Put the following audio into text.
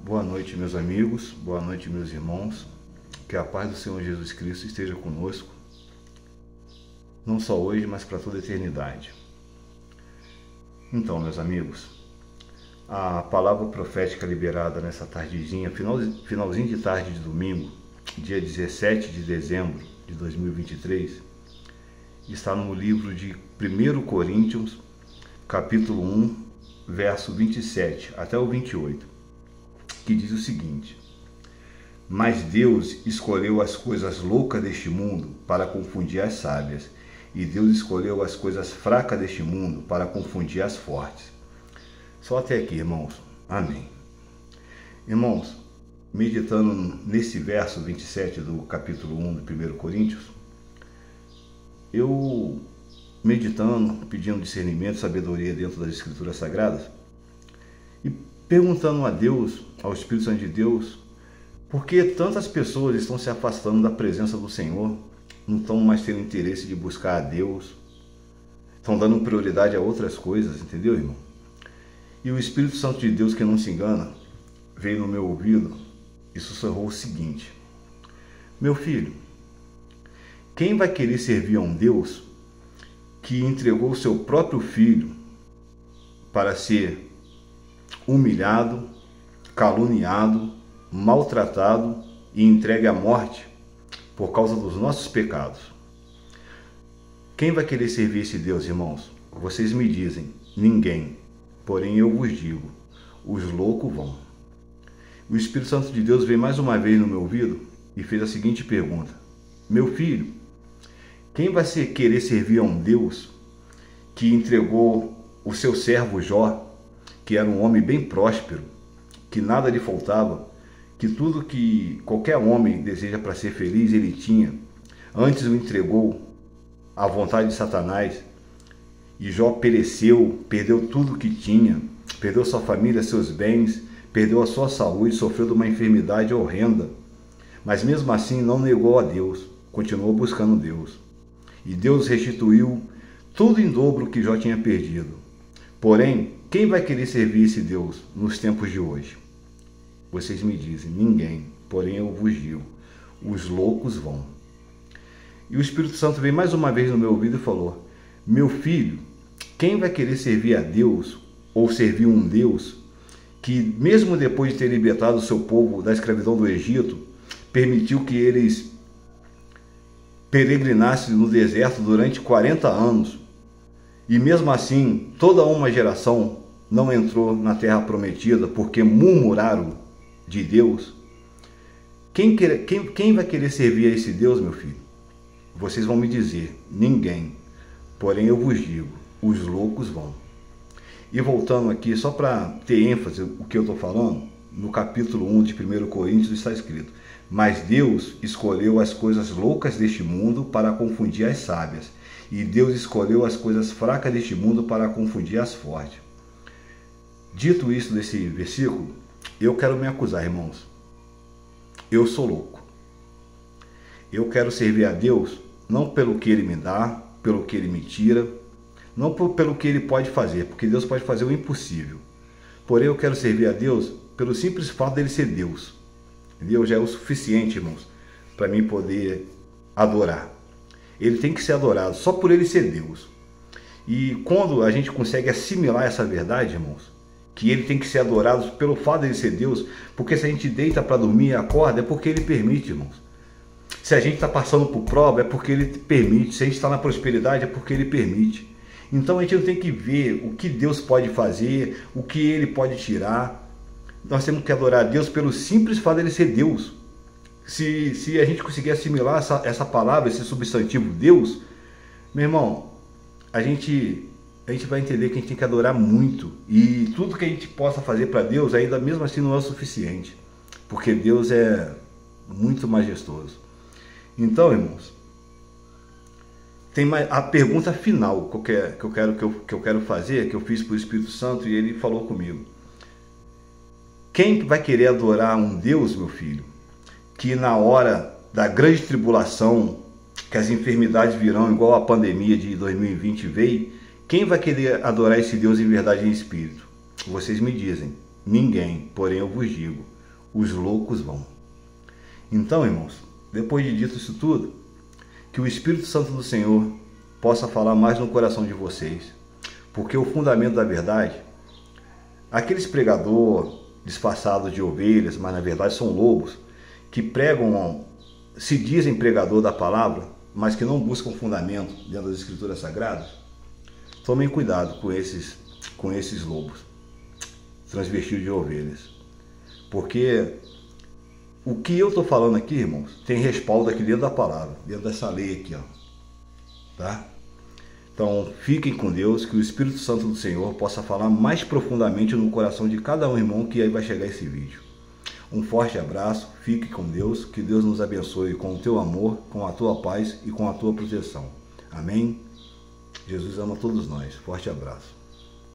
Boa noite, meus amigos, boa noite, meus irmãos. Que a paz do Senhor Jesus Cristo esteja conosco, não só hoje, mas para toda a eternidade. Então, meus amigos, a palavra profética liberada nessa tardezinha, finalzinho de tarde de domingo, dia 17 de dezembro de 2023, está no livro de 1 Coríntios, capítulo 1, verso 27 até o 28, que diz o seguinte: Mas Deus escolheu as coisas loucas deste mundo para confundir as sábias, e Deus escolheu as coisas fracas deste mundo para confundir as fortes. Só até aqui, irmãos. Amém. Irmãos, meditando nesse verso 27 do capítulo 1 de 1 Coríntios, eu meditando, pedindo discernimento, sabedoria dentro das Escrituras Sagradas, e perguntando a Deus, ao Espírito Santo de Deus, por que tantas pessoas estão se afastando da presença do Senhor, não estão mais tendo interesse de buscar a Deus, estão dando prioridade a outras coisas, entendeu, irmão? E o Espírito Santo de Deus, que não se engana, veio no meu ouvido e sussurrou o seguinte: Meu filho, quem vai querer servir a um Deus que entregou o seu próprio filho para ser humilhado, caluniado, maltratado e entregue à morte por causa dos nossos pecados? Quem vai querer servir esse Deus, irmãos? Vocês me dizem: ninguém. Porém eu vos digo: os loucos vão. O Espírito Santo de Deus veio mais uma vez no meu ouvido e fez a seguinte pergunta: Meu filho, quem vai querer servir a um Deus que entregou o seu servo Jó, que era um homem bem próspero, que nada lhe faltava, que tudo que qualquer homem deseja para ser feliz ele tinha, antes o entregou à vontade de Satanás, e Jó pereceu, perdeu tudo que tinha, perdeu sua família, seus bens, perdeu a sua saúde, sofreu de uma enfermidade horrenda, mas mesmo assim não negou a Deus, continuou buscando Deus, e Deus restituiu tudo em dobro que Jó tinha perdido. Porém, quem vai querer servir esse Deus nos tempos de hoje? Vocês me dizem: ninguém. Porém eu vos digo: os loucos vão. E o Espírito Santo veio mais uma vez no meu ouvido e falou: Meu filho, quem vai querer servir a Deus ou servir um Deus que, mesmo depois de ter libertado o seu povo da escravidão do Egito, permitiu que eles peregrinassem no deserto durante 40 anos, e mesmo assim toda uma geração não entrou na terra prometida porque murmuraram de Deus? Quem vai querer servir a esse Deus, meu filho? Vocês vão me dizer: ninguém. Porém eu vos digo: os loucos vão. E voltando aqui, só para ter ênfase o que eu estou falando, no capítulo 1 de 1 Coríntios está escrito: Mas Deus escolheu as coisas loucas deste mundo para confundir as sábias, e Deus escolheu as coisas fracas deste mundo para confundir as fortes. Dito isso desse versículo, eu quero me acusar, irmãos. Eu sou louco. Eu quero servir a Deus não pelo que Ele me dá, pelo que Ele me tira, não pelo que Ele pode fazer, porque Deus pode fazer o impossível. Porém, eu quero servir a Deus pelo simples fato dele ser Deus. Deus já é o suficiente, irmãos, para mim poder adorar. Ele tem que ser adorado só por Ele ser Deus. E quando a gente consegue assimilar essa verdade, irmãos, que Ele tem que ser adorado pelo fato de Ele ser Deus, porque se a gente deita para dormir e acorda, é porque Ele permite, irmãos. Se a gente está passando por prova, é porque Ele permite. Se a gente está na prosperidade, é porque Ele permite. Então a gente não tem que ver o que Deus pode fazer, o que Ele pode tirar. Nós temos que adorar a Deus pelo simples fato de Ele ser Deus. Se a gente conseguir assimilar essa palavra, esse substantivo Deus, meu irmão, a gente vai entender que a gente tem que adorar muito. E tudo que a gente possa fazer para Deus, ainda mesmo assim não é o suficiente. Porque Deus é muito majestoso. Então, irmãos, tem a pergunta final que eu quero fazer, que eu fiz para o Espírito Santo e ele falou comigo. Quem vai querer adorar um Deus, meu filho, que na hora da grande tribulação, que as enfermidades virão igual a pandemia de 2020 veio, quem vai querer adorar esse Deus em verdade e em espírito? Vocês me dizem: ninguém, porém eu vos digo: os loucos vão. Então, irmãos, depois de dito isso tudo, que o Espírito Santo do Senhor possa falar mais no coração de vocês, porque o fundamento da verdade, aqueles pregadores disfarçados de ovelhas, mas na verdade são lobos, que pregam, se dizem pregador da palavra, mas que não buscam fundamento dentro das Escrituras Sagradas, tomem cuidado com esses lobos transvestidos de ovelhas, porque o que eu estou falando aqui, irmãos, tem respaldo aqui dentro da palavra, dentro dessa lei aqui, ó, tá? Então, fiquem com Deus, que o Espírito Santo do Senhor possa falar mais profundamente no coração de cada um, irmão, que aí vai chegar esse vídeo. Um forte abraço, fique com Deus, que Deus nos abençoe com o teu amor, com a tua paz e com a tua proteção. Amém? Jesus ama todos nós. Forte abraço.